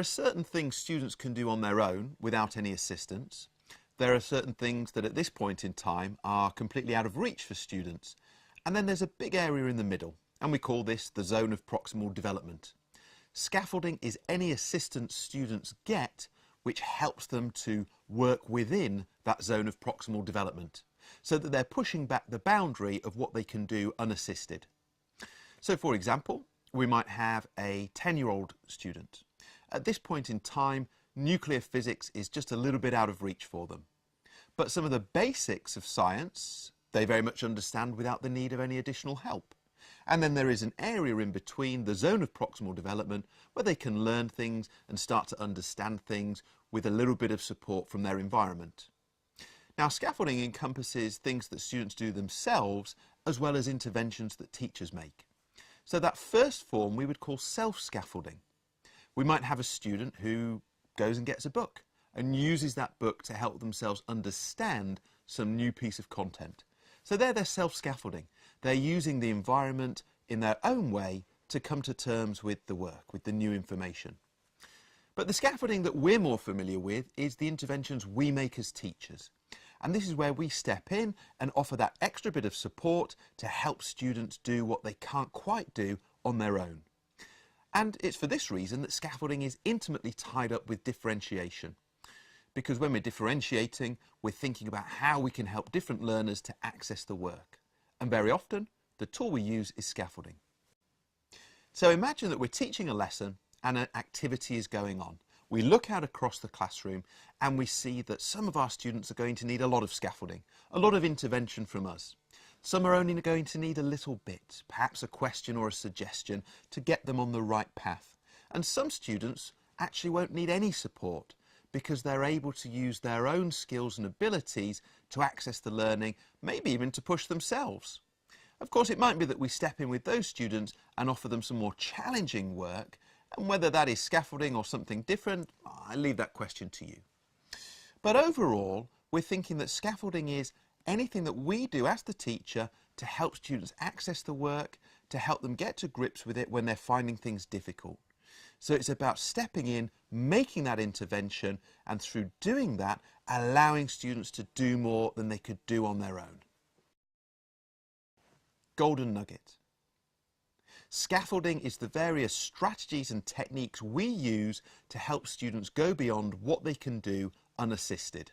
are certain things students can do on their own without any assistance. There are certain things that at this point in time are completely out of reach for students. And then there's a big area in the middle, and we call this the zone of proximal development. Scaffolding is any assistance students get which helps them to work within that zone of proximal development, so that they're pushing back the boundary of what they can do unassisted. So for example, we might have a 10-year-old student. At this point in time, nuclear physics is just a little bit out of reach for them. But some of the basics of science, they very much understand without the need of any additional help. And then there is an area in between the zone of proximal development where they can learn things and start to understand things with a little bit of support from their environment. Now, scaffolding encompasses things that students do themselves as well as interventions that teachers make. So that first form we would call self-scaffolding. We might have a student who goes and gets a book and uses that book to help themselves understand some new piece of content. So they're self-scaffolding. They're using the environment in their own way to come to terms with the work, with the new information. But the scaffolding that we're more familiar with is the interventions we make as teachers. And this is where we step in and offer that extra bit of support to help students do what they can't quite do on their own. And it's for this reason that scaffolding is intimately tied up with differentiation. Because when we're differentiating, we're thinking about how we can help different learners to access the work. And very often, the tool we use is scaffolding. So imagine that we're teaching a lesson and an activity is going on. We look out across the classroom and we see that some of our students are going to need a lot of scaffolding, a lot of intervention from us. Some are only going to need a little bit, perhaps a question or a suggestion to get them on the right path. And some students actually won't need any support because they're able to use their own skills and abilities to access the learning, maybe even to push themselves. Of course, it might be that we step in with those students and offer them some more challenging work, and whether that is scaffolding or something different, I leave that question to you. But overall, we're thinking that scaffolding is anything that we do as the teacher to help students access the work, to help them get to grips with it when they're finding things difficult. So it's about stepping in, making that intervention, and through doing that, allowing students to do more than they could do on their own. Golden nugget. Scaffolding is the various strategies and techniques we use to help students go beyond what they can do unassisted.